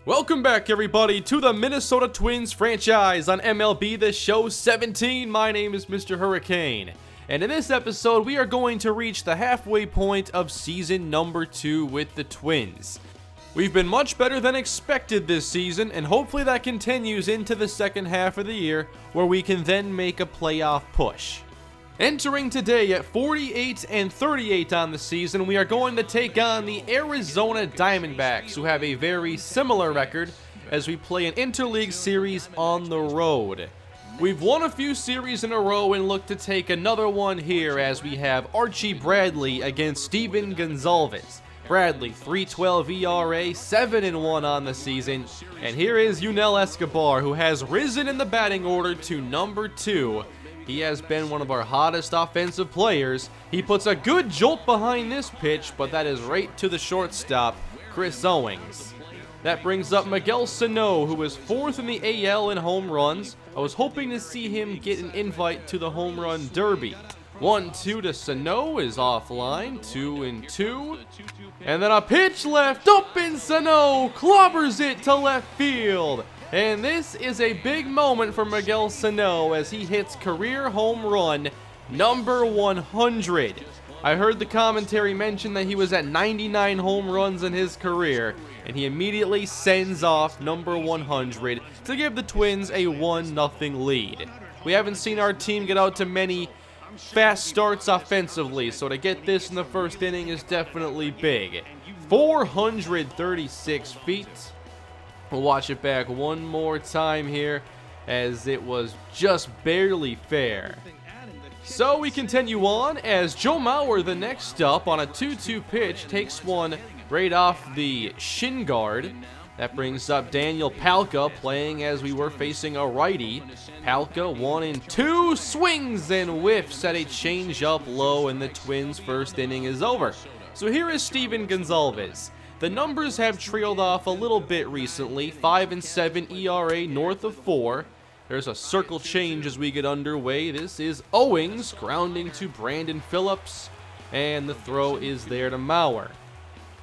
Welcome back, everybody, to the Minnesota Twins franchise on MLB The Show 17. My name is MrHurriicane, and in this episode, we are going to reach the halfway point of season number 2 with the Twins. We've been much better than expected this season, and hopefully that continues into the second half of the year, where we can then make a playoff push. Entering today at 48-38 on the season, we are going to take on the Arizona Diamondbacks, who have a very similar record as we play an interleague series on the road. We've won a few series in a row and look to take another one here as we have Archie Bradley against Steven Gonzalez. Bradley, 3.12 ERA, 7-1 on the season, and here is Yunel Escobar, who has risen in the batting order to number 2. He has been one of our hottest offensive players. He puts a good jolt behind this pitch, but that is right to the shortstop, Chris Owings. That brings up Miguel Sano, who is 4th in the AL in home runs. I was hoping to see him get an invite to the home run derby. 1-2 to Sano is offline, 2-2. And then a pitch left, up and Sano clobbers it to left field. And this is a big moment for Miguel Sano as he hits career home run number 100. I heard the commentary mention that he was at 99 home runs in his career, and he immediately sends off number 100 to give the Twins a 1-0 lead. We haven't seen our team get out to many fast starts offensively, so to get this in the first inning is definitely big. 436 feet. We'll watch it back one more time here as it was just barely fair. So we continue on as Joe Mauer, the next up on a 2-2 pitch, takes one right off the shin guard. That brings up Daniel Palka playing as we were facing a righty. Palka 1-2, swings and whiffs at a changeup low, and the Twins' first inning is over. So here is Steven Gonzalez. The numbers have trailed off a little bit recently, 5-7 ERA north of 4. There's a circle change as we get underway. This is Owings grounding to Brandon Phillips, and the throw is there to Mauer.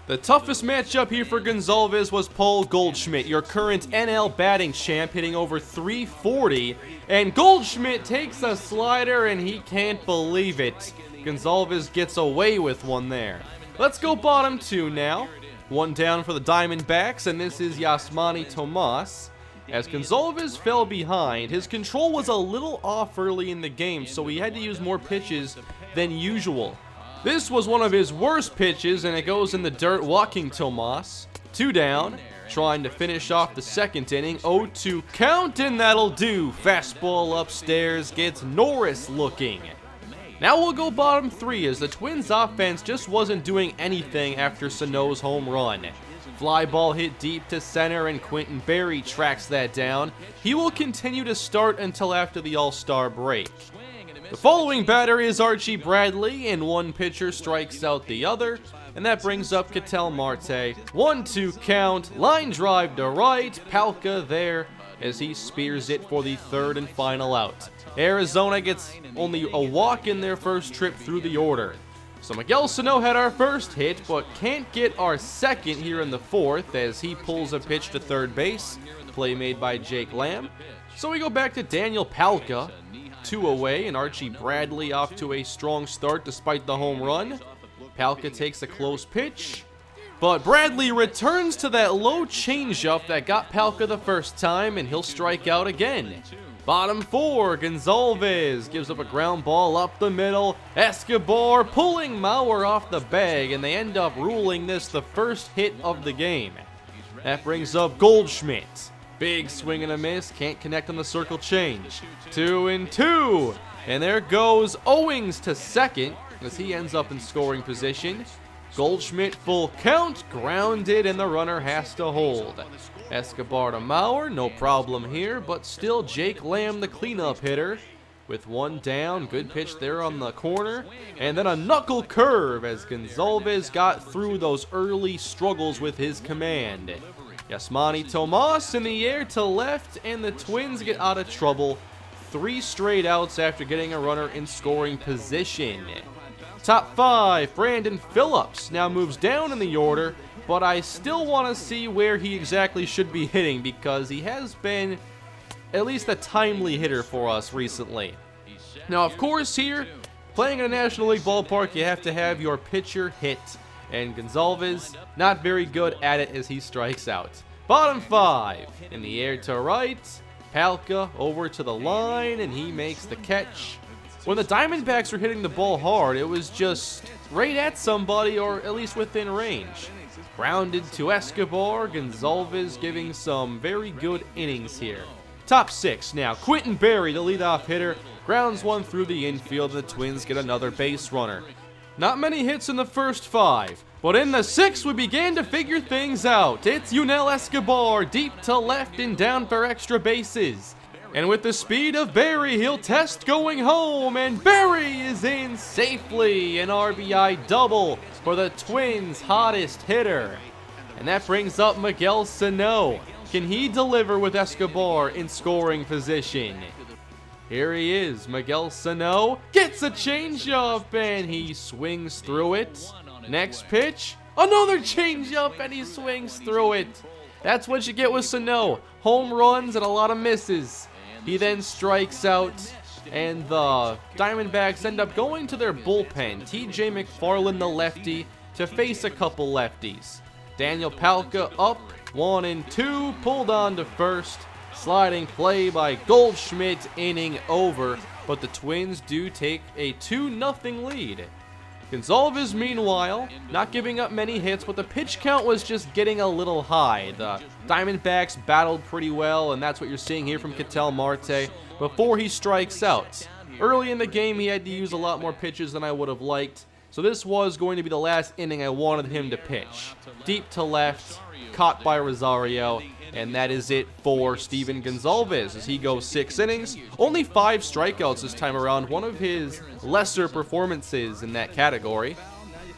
The toughest matchup here for Gonzalez was Paul Goldschmidt, your current NL batting champ, hitting over 340, and Goldschmidt takes a slider and he can't believe it. Gonzalez gets away with one there. Let's go bottom 2 now. One down for the Diamondbacks, and this is Yasmani Tomas. As Gonzalez fell behind, his control was a little off early in the game, so he had to use more pitches than usual. This was one of his worst pitches, and it goes in the dirt, walking Tomas. 2 down, trying to finish off the second inning. 0-2 count, and that'll do. Fastball upstairs gets Norris looking. Now we'll go bottom 3 as the Twins offense just wasn't doing anything after Sano's home run. Fly ball hit deep to center and Quentin Berry tracks that down. He will continue to start until after the All-Star break. The following batter is Archie Bradley, and one pitcher strikes out the other, and that brings up Ketel Marte. 1-2 count, line drive to right, Palka there as he spears it for the third and final out. Arizona gets only a walk in their first trip through the order. So Miguel Sano had our first hit, but can't get our second here in the fourth as he pulls a pitch to third base. Play made by Jake Lamb. So we go back to Daniel Palka, 2 away, and Archie Bradley off to a strong start despite the home run. Palka takes a close pitch, but Bradley returns to that low changeup that got Palka the first time, and he'll strike out again. Bottom 4, Gonzalez gives up a ground ball up the middle. Escobar pulling Mauer off the bag, and they end up ruling this the first hit of the game. That brings up Goldschmidt. Big swing and a miss, can't connect on the circle change. 2-2, and there goes Owings to second as he ends up in scoring position. Goldschmidt full count, grounded, and the runner has to hold. Escobar to Mauer, no problem here, but still Jake Lamb the cleanup hitter. With 1 down, good pitch there on the corner, and then a knuckle curve as Gonzalez got through those early struggles with his command. Yasmani Tomas in the air to left, and the Twins get out of trouble. 3 straight outs after getting a runner in scoring position. Top 5, Brandon Phillips now moves down in the order but I still want to see where he exactly should be hitting because he has been at least a timely hitter for us recently. Now, of course, here, playing in a National League ballpark, you have to have your pitcher hit, and Gonzalez, not very good at it as he strikes out. Bottom 5, in the air to right, Palka over to the line, and he makes the catch. When the Diamondbacks were hitting the ball hard, it was just right at somebody or at least within range. Grounded to Escobar, Gonzalez giving some very good innings here. Top 6 now, Quentin Berry, the leadoff hitter, grounds one through the infield, and the Twins get another base runner. Not many hits in the first 5, but in the 6th we began to figure things out. It's Yunel Escobar, deep to left and down for extra bases. And with the speed of Berry, he'll test going home, and Berry is in safely. An RBI double for the Twins' hottest hitter. And that brings up Miguel Sano. Can he deliver with Escobar in scoring position? Here he is, Miguel Sano gets a changeup, and he swings through it. Next pitch, another changeup, and he swings through it. That's what you get with Sano, home runs and a lot of misses. He then strikes out, and the Diamondbacks end up going to their bullpen. TJ McFarland, the lefty, to face a couple lefties. Daniel Palka up, 1 and 2, pulled on to first. Sliding play by Goldschmidt, inning over, but the Twins do take a 2-0 lead. Gonzalez, meanwhile, not giving up many hits, but the pitch count was just getting a little high. The Diamondbacks battled pretty well, and that's what you're seeing here from Ketel Marte before he strikes out. Early in the game, he had to use a lot more pitches than I would have liked, so this was going to be the last inning I wanted him to pitch. Deep to left, caught by Rosario, and that is it for Steven Gonzalez as he goes 6 innings. Only 5 strikeouts this time around, one of his lesser performances in that category.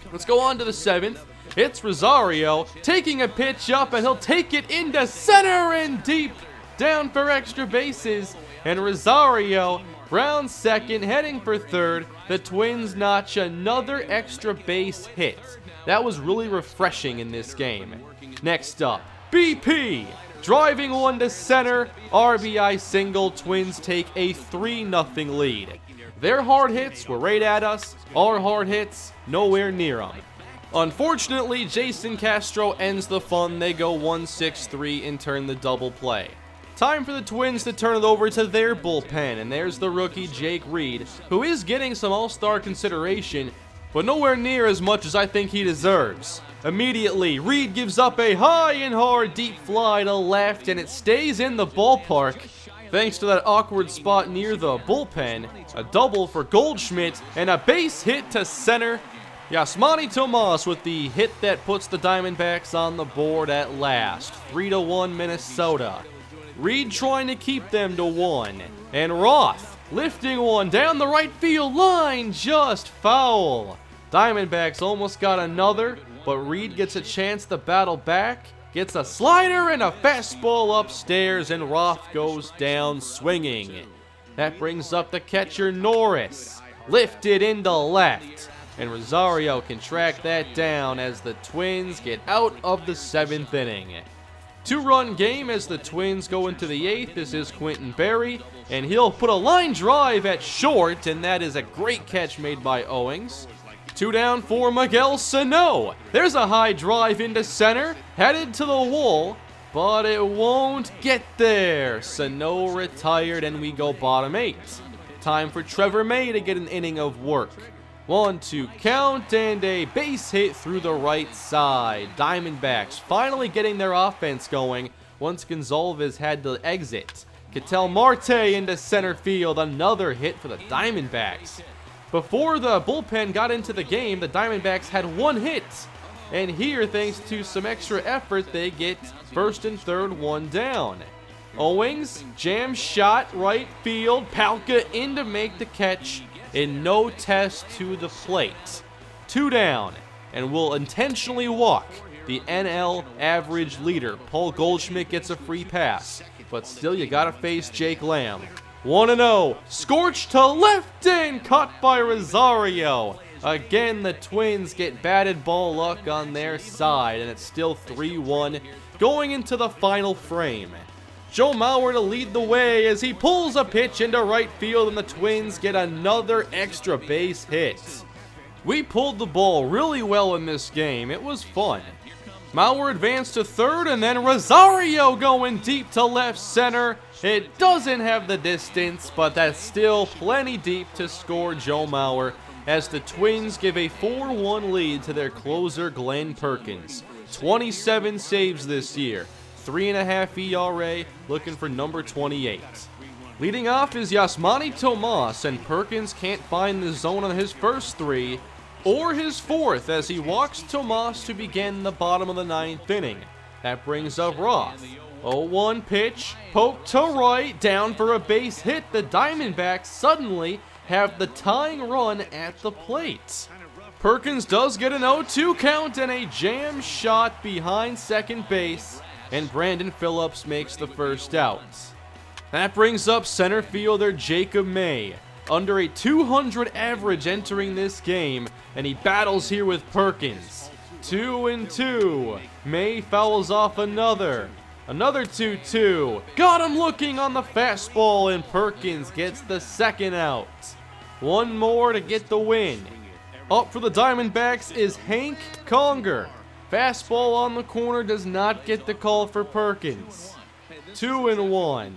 Let's go on to the 7th. It's Rosario taking a pitch up, and he'll take it into center and deep down for extra bases. And Rosario rounds second, heading for third. The Twins notch another extra base hit. That was really refreshing in this game. Next up, BP, driving one to center, RBI single. Twins take a 3-0 lead. Their hard hits were right at us, our hard hits nowhere near them. Unfortunately, Jason Castro ends the fun. They go 1-6-3 and turn the double play. Time for the Twins to turn it over to their bullpen, and there's the rookie Jake Reed, who is getting some all-star consideration, but nowhere near as much as I think he deserves. Immediately, Reed gives up a high and hard deep fly to left, and it stays in the ballpark. Thanks to that awkward spot near the bullpen, a double for Goldschmidt, and a base hit to center. Yasmani Tomas with the hit that puts the Diamondbacks on the board at last. 3-1 Minnesota. Reed trying to keep them to 1. And Roth lifting one down the right field line, just foul. Diamondbacks almost got another, but Reed gets a chance to battle back, gets a slider and a fastball upstairs, and Roth goes down swinging. That brings up the catcher Norris, lifted into left, and Rosario can track that down as the Twins get out of the 7th inning. 2-run game as the Twins go into the 8th. This is Quentin Berry, and he'll put a line drive at short, and that is a great catch made by Owings. 2 down for Miguel Sano. There's a high drive into center, headed to the wall, but it won't get there. Sano retired, and we go bottom 8. Time for Trevor May to get an inning of work. 1-2 count, and a base hit through the right side. Diamondbacks finally getting their offense going once Gonzalez had to exit. Ketel Marte into center field, another hit for the Diamondbacks. Before the bullpen got into the game, the Diamondbacks had 1 hit. And here, thanks to some extra effort, they get first and third 1 down. Owings, jam shot, right field, Palka in to make the catch, and no test to the plate. 2 down, and will intentionally walk the NL average leader. Paul Goldschmidt gets a free pass, but still you gotta face Jake Lamb. 1-0, scorched to left and caught by Rosario. Again, the Twins get batted ball luck on their side, and it's still 3-1 going into the final frame. Joe Mauer to lead the way as he pulls a pitch into right field, and the Twins get another extra base hit. We pulled the ball really well in this game. It was fun. Mauer advanced to third, and then Rosario going deep to left center. It doesn't have the distance, but that's still plenty deep to score Joe Mauer as the Twins give a 4-1 lead to their closer Glenn Perkins. 27 saves this year, 3.5 ERA, looking for number 28. Leading off is Yasmani Tomas, and Perkins can't find the zone on his first three or his fourth as he walks Tomas to begin the bottom of the 9th inning. That brings up Roth. 0-1 pitch, poked to right, down for a base hit. The Diamondbacks suddenly have the tying run at the plate. Perkins does get an 0-2 count and a jam shot behind second base, and Brandon Phillips makes the first out. That brings up center fielder Jacob May, under a 200 average entering this game, and he battles here with Perkins. 2-2. May fouls off another 2-2. Got him looking on the fastball, and Perkins gets the second out. One more to get the win. Up for the Diamondbacks is Hank Conger. Fastball on the corner does not get the call for Perkins. 2-1.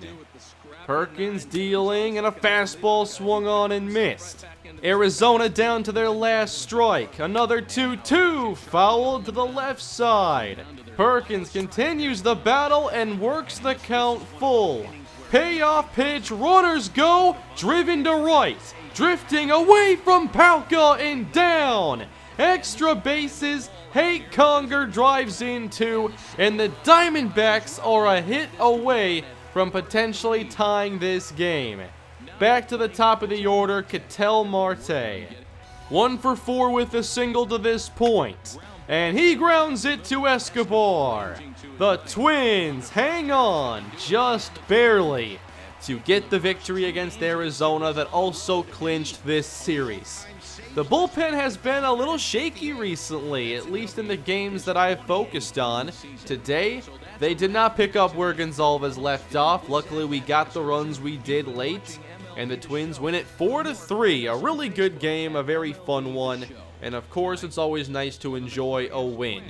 Perkins dealing, and a fastball swung on and missed. Arizona down to their last strike. Another 2-2, fouled to the left side. Perkins continues the battle and works the count full. Payoff pitch, runners go, driven to right. Drifting away from Palka and down. Extra bases, Hank Conger drives in two, and the Diamondbacks are a hit away from potentially tying this game. Back to the top of the order, Ketel Marte. 1 for 4 with a single to this point, and he grounds it to Escobar. The Twins hang on just barely to get the victory against Arizona that also clinched this series. The bullpen has been a little shaky recently, at least in the games that I've focused on. Today, they did not pick up where Gonzalez left off. Luckily, we got the runs we did late, and the Twins win it 4-3. A really good game, a very fun one, and of course, it's always nice to enjoy a win.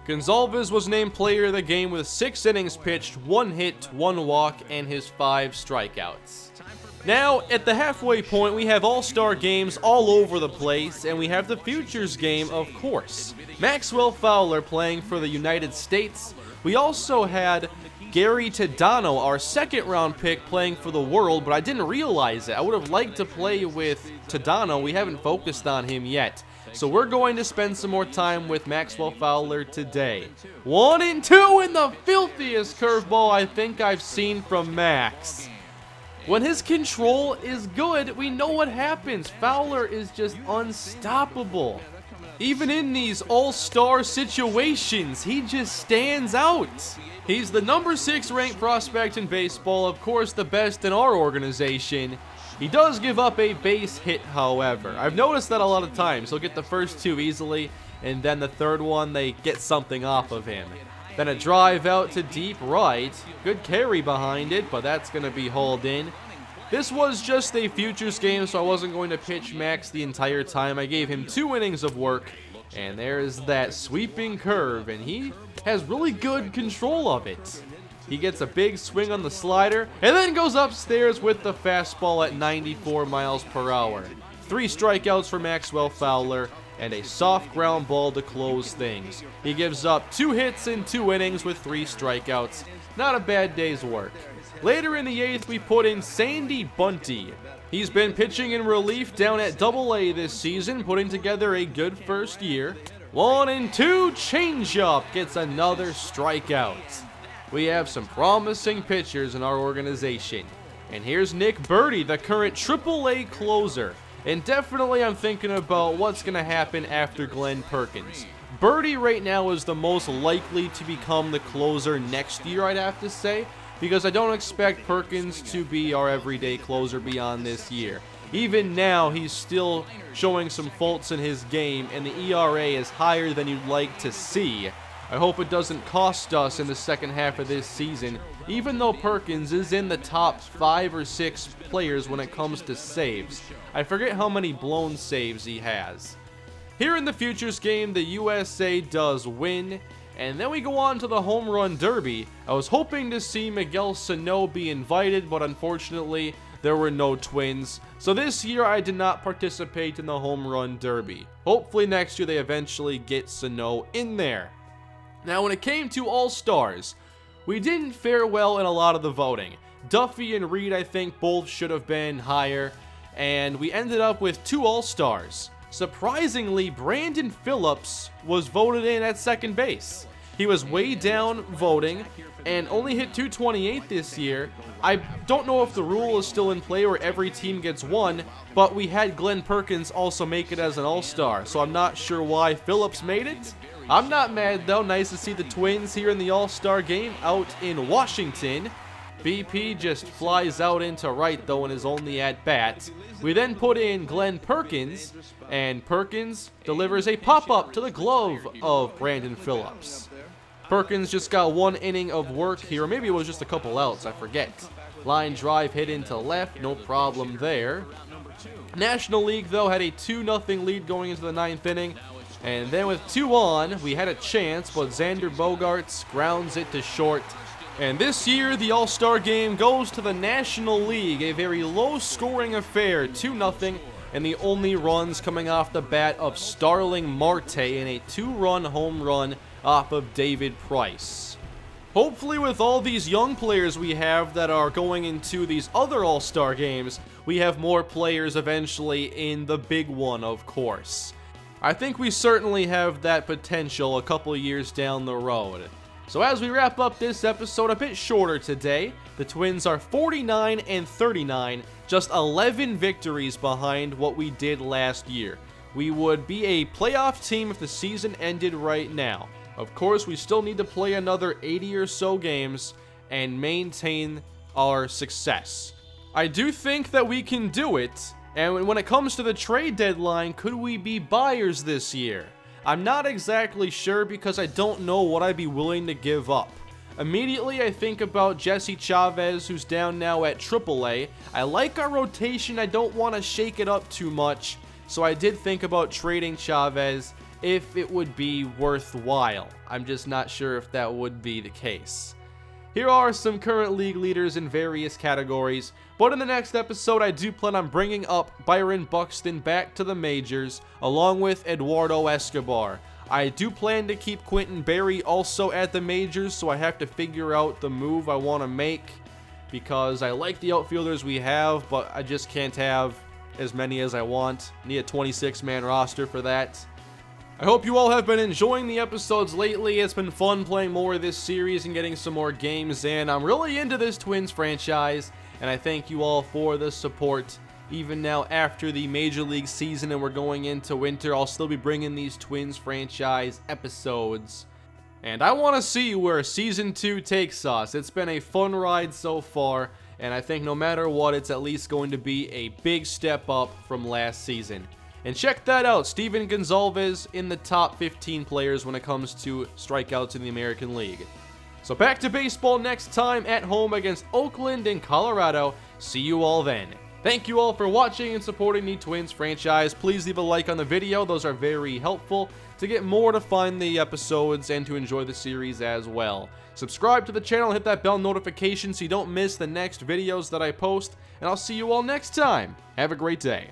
Gonzalez was named player of the game with 6 innings pitched, 1 hit, 1 walk, and his 5 strikeouts. Now, at the halfway point, we have all-star games all over the place, and we have the Futures game, of course. Maxwell Fowler playing for the United States. We also had Gary Tadano, our second-round pick, playing for the World, but I didn't realize it. I would have liked to play with Tadano. We haven't focused on him yet. So we're going to spend some more time with Maxwell Fowler today. 1-2 in the filthiest curveball I think I've seen from Max. When his control is good, we know what happens. Fowler is just unstoppable. Even in these all-star situations, he just stands out. He's the number 6 ranked prospect in baseball, of course the best in our organization. He does give up a base hit, however. I've noticed that a lot of times. He'll get the first 2 easily, and then the third one, they get something off of him. Then a drive out to deep right. Good carry behind it, but that's going to be hauled in. This was just a Futures game, so I wasn't going to pitch Max the entire time. I gave him 2 innings of work, and there's that sweeping curve, and he has really good control of it. He gets a big swing on the slider, and then goes upstairs with the fastball at 94 miles per hour. 3 strikeouts for Maxwell Fowler, and a soft ground ball to close things. He gives up 2 hits in 2 innings with 3 strikeouts. Not a bad day's work. Later in the 8th, we put in Sandy Bunty. He's been pitching in relief down at AA this season, putting together a good first year. 1-2 changeup gets another strikeout. We have some promising pitchers in our organization. And here's Nick Birdie, the current AAA closer. And definitely I'm thinking about what's going to happen after Glenn Perkins. Birdie right now is the most likely to become the closer next year, I'd have to say, because I don't expect Perkins to be our everyday closer beyond this year. even now he's still showing some faults in his game, and the ERA is higher than you'd like to see. I hope it doesn't cost us in the second half of this season, even though Perkins is in the top 5 or 6 players when it comes to saves. I forget how many blown saves he has. Here in the Futures game, the USA does win, and then we go on to the Home Run Derby. I was hoping to see Miguel Sano be invited, but unfortunately, there were no Twins. So this year, I did not participate in the Home Run Derby. Hopefully next year, they eventually get Sano in there. Now, when it came to All-Stars, we didn't fare well in a lot of the voting. Duffy and Reed, I think, both should have been higher, and we ended up with 2 All-Stars. Surprisingly, Brandon Phillips was voted in at second base. He was way down voting and only hit 228 this year. I don't know if the rule is still in play where every team gets 1, but we had Glenn Perkins also make it as an All-Star, so I'm not sure why Phillips made it. I'm not mad though. Nice to see the Twins here in the All-Star game out in Washington. BP just flies out into right though in his only at-bat. We then put in Glenn Perkins, and Perkins delivers a pop-up to the glove of Brandon Phillips. Perkins just got 1 inning of work here, or maybe it was just a couple outs, I forget. Line drive hit into left, no problem there. National League though had a 2-0 lead going into the 9th inning. And then with 2 on, we had a chance, but Xander Bogaerts grounds it to short. And this year, the All-Star game goes to the National League, a very low-scoring affair, 2-0, and the only runs coming off the bat of Starling Marte in a 2-run home run off of David Price. Hopefully with all these young players we have that are going into these other All-Star games, we have more players eventually in the big one, of course. I think we certainly have that potential a couple years down the road. So as we wrap up this episode, a bit shorter today, the Twins are 49 and 39, just 11 victories behind what we did last year. We would be a playoff team if the season ended right now. Of course, we still need to play another 80 or so games and maintain our success. I do think that we can do it, and when it comes to the trade deadline, could we be buyers this year? I'm not exactly sure because I don't know what I'd be willing to give up. Immediately, I think about Jesse Chavez, who's down now at AAA. I like our rotation. I don't want to shake it up too much, so I did think about trading Chavez if it would be worthwhile. I'm just not sure if that would be the case. Here are some current league leaders in various categories, but in the next episode I do plan on bringing up Byron Buxton back to the majors along with Eduardo Escobar. I do plan to keep Quentin Berry also at the majors, so I have to figure out the move I want to make because I like the outfielders we have, but I just can't have as many as I want. Need a 26-man roster for that. I hope you all have been enjoying the episodes lately. It's been fun playing more of this series and getting some more games in. I'm really into this Twins franchise, and I thank you all for the support. Even now after the Major League season and we're going into winter, I'll still be bringing these Twins franchise episodes. And I want to see where Season 2 takes us. It's been a fun ride so far, and I think no matter what, it's at least going to be a big step up from last season. And check that out, Steven Gonzalez in the top 15 players when it comes to strikeouts in the American League. So back to baseball next time at home against Oakland and Colorado. See you all then. Thank you all for watching and supporting the Twins franchise. Please leave a like on the video. Those are very helpful to get more to find the episodes and to enjoy the series as well. Subscribe to the channel and hit that bell notification so you don't miss the next videos that I post. And I'll see you all next time. Have a great day.